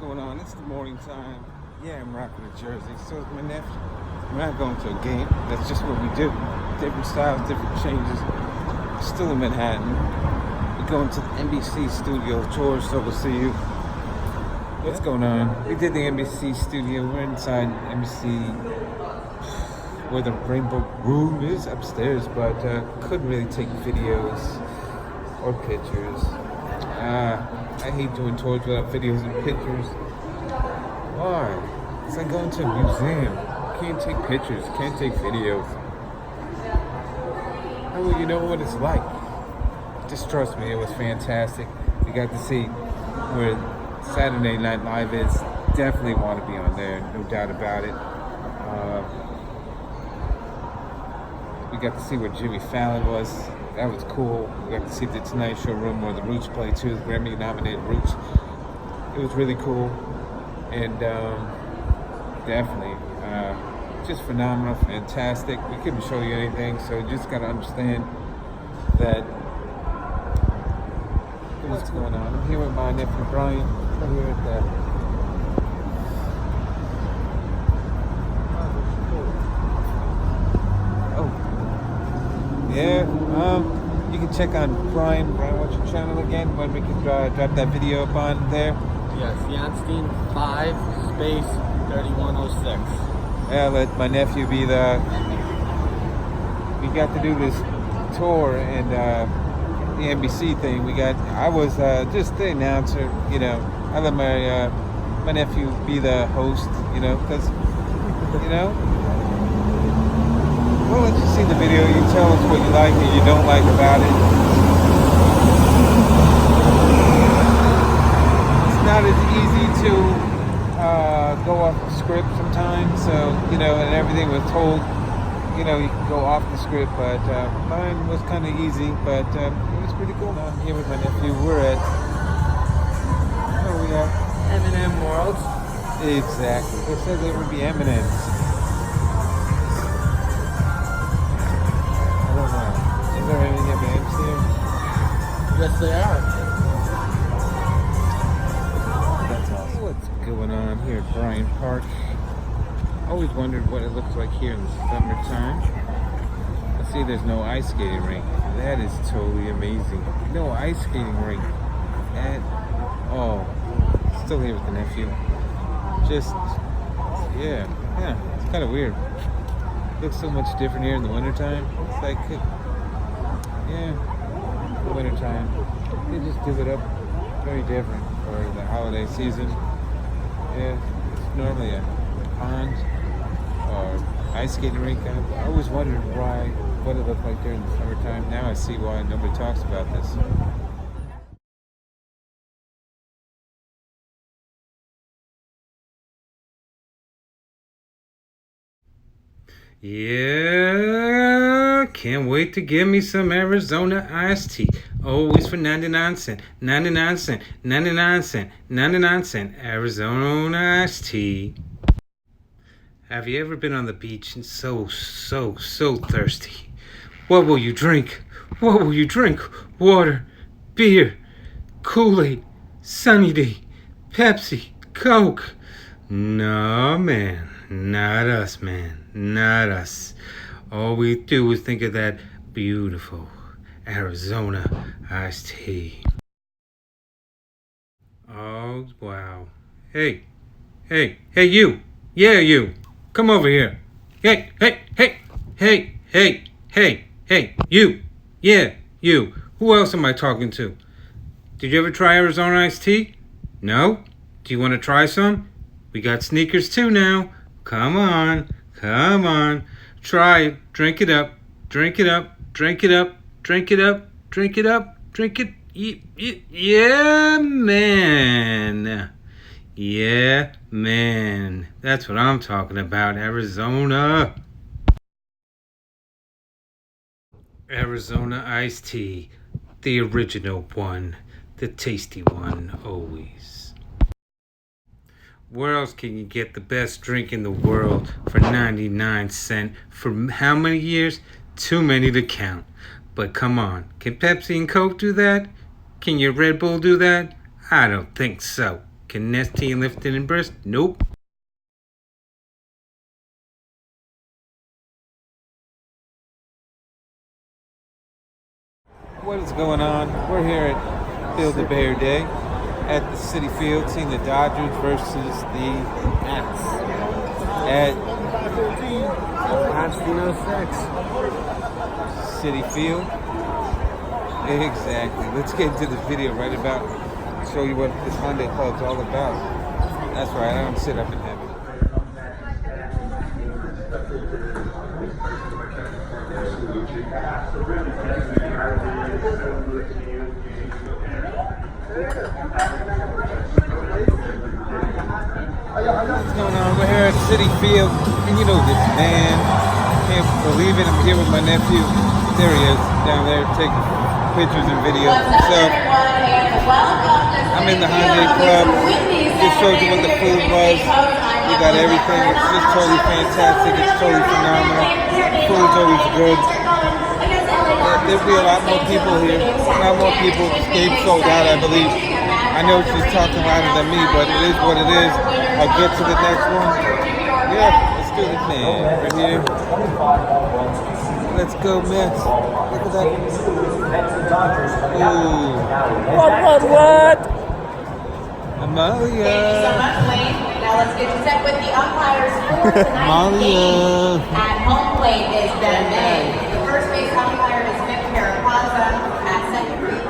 going on? It's the morning time. Yeah, I'm rocking a jersey. So is my nephew. We're not going to a game. That's just what we do. Different styles, different changes. Still in Manhattan. We're going to the NBC studio tour, so we'll see you. What's going on? We did the NBC studio. We're inside NBC where the Rainbow Room is upstairs, but couldn't really take videos or pictures. I hate doing tours without videos and pictures. Why? It's like going to a museum. You can't take pictures, can't take videos. Oh, you know what it's like. Just trust me, it was fantastic. We got to see where Saturday Night Live is. Definitely want to be on there, no doubt about it. We got to see where Jimmy Fallon was. That was cool. We got to see the Tonight Show room where the Roots play too, the Grammy-nominated Roots. It was really cool, and definitely just phenomenal, fantastic. We couldn't show you anything, so you just got to understand that what's going on. I'm here with my nephew Bryant. I'm here at the Yeah, you can check on Bryant, what's your channel again? When we can drop that video up on there? Yes, Yonstine 5 space 3106. Yeah, let my nephew be the... We got to do this tour and the NBC thing. I was just the announcer, you know. I let my nephew be the host, you know, because, you know, we'll let you see the video. You tell us what you like and you don't like about it. It's not as easy to go off the script sometimes. So, you know, and everything was told, you know, you can go off the script. But mine was kind of easy, but it was pretty cool. I'm here with my nephew. We're at... Oh, we are... m&mworld. Exactly. They said there would be M&Ms. Is there any M&Ms here? Yes, they are. That's awesome. What's going on here at Bryant Park? Always wondered what it looks like here in the summertime. I see there's no ice skating rink. That is totally amazing. No ice skating rink at all. Still here with the nephew. Just, yeah, it's kind of weird. Looks so much different here in the wintertime. It's like, yeah, the wintertime. They just do it up very different for the holiday season. Yeah, it's normally a pond or ice skating rink. I always wondered what it looked like during the summertime. Now I see why nobody talks about this. Yeah, can't wait to give me some Arizona iced tea. Always for 99 cents, 99 cents, 99 cents, 99 cents. Arizona iced tea. Have you ever been on the beach and so thirsty? What will you drink? What will you drink? Water, beer, Kool-Aid, Sunny D, Pepsi, Coke. No, man. Not us, man. Not us. All we do is think of that beautiful Arizona iced tea. Oh, wow. Hey, you. Yeah, you. Come over here. Hey, you. Yeah, you. Who else am I talking to? Did you ever try Arizona iced tea? No? Do you want to try some? We got sneakers too now. Come on. Try it. Drink it up. Drink it up. Yeah, man. Yeah, man. That's what I'm talking about. Arizona iced tea. The original one. The tasty one, always. Where else can you get the best drink in the world for 99 cents? For how many years? Too many to count. But come on, can Pepsi and Coke do that? Can your Red Bull do that? I don't think so. Can ST and lift it in breast? Nope. What is going on? We're here at Build-A-Bear Day at the Citi Field, seeing the Dodgers versus the Nats. at Yonstine 06. Citi Field. Exactly. Let's get into this video right about, show you what this Hyundai Club's all about. That's right, I don't sit up in heaven. What's going on? We're here at Citi Field, and you know this man. Can't believe it. I'm here with my nephew. There he is, down there, taking pictures and videos himself. I'm in the Hyundai Club. Just showed you what the food was. We got everything. It's just totally fantastic. It's totally phenomenal. Food's always good. There'll be a lot more people here. A lot more people. Escape sold out, I believe. I know she's talking louder than me, but it is what it is. I'll get to the next one. Yeah, let's do it, man. We're here. Let's go, Mets. Look at that. Ooh. What? Amalia. Thank you so much, Wayne. Now let's get you set with the umpires for tonight's Amalia. game. At home plate is Ben May. The first base umpire is Vic Carapaza. At second base.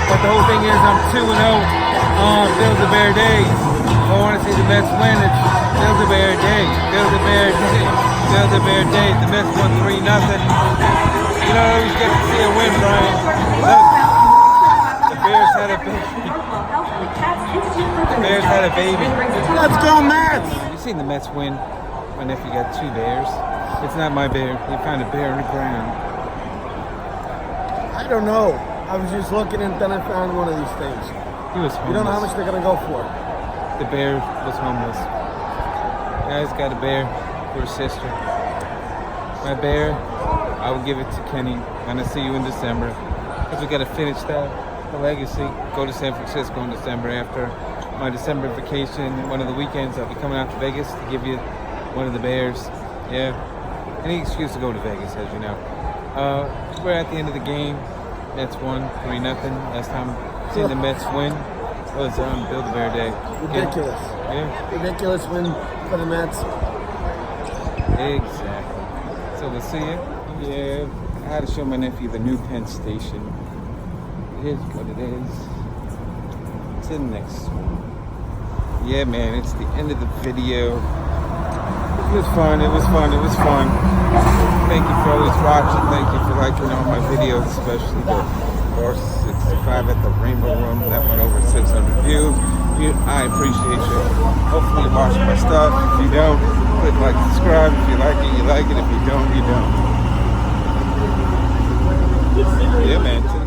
But the whole thing is I'm 2-0 on Build-A-Bear Days. If I want to see the Mets win, it's Build-A-Bear Day. Build-A-Bear Day. Build-A-Bear Day. The Mets won 3-0. You don't always get to see a win, Bryant. Look, the Bears had a baby. The Bears had a baby. Let's go, Mets! You seen the Mets win? My nephew got 2 bears. It's not my bear. He found a bear on the ground. I don't know. I was just looking and then I found one of these things. He was homeless. You don't know how much they're going to go for. The bear was homeless. Guy's got a bear for his sister. My bear, I will give it to Kenny. I'm going to see you in December. Because we got to finish the legacy. Go to San Francisco in December after my December vacation. One of the weekends I'll be coming out to Vegas to give you one of the bears. Yeah. Any excuse to go to Vegas, as you know. We're at the end of the game. Mets won 3-0. Last time seen the Mets win was Build-A-Bear Day. Ridiculous. Yeah. Ridiculous win for the Mets. Exactly. So we'll see you. Yeah, I had to show my nephew the new Penn Station. It is what it is. To the next one. Yeah, man, it's the end of the video. It was fun. It was fun. It was fun. Thank you for always watching. Thank you for liking all my videos, especially the Horse 65 at the Rainbow Room. That went over 600 views. I appreciate you. Hopefully you're watching my stuff. If you don't, click like, subscribe. If you like it, you like it. If you don't, you don't. Yeah, man.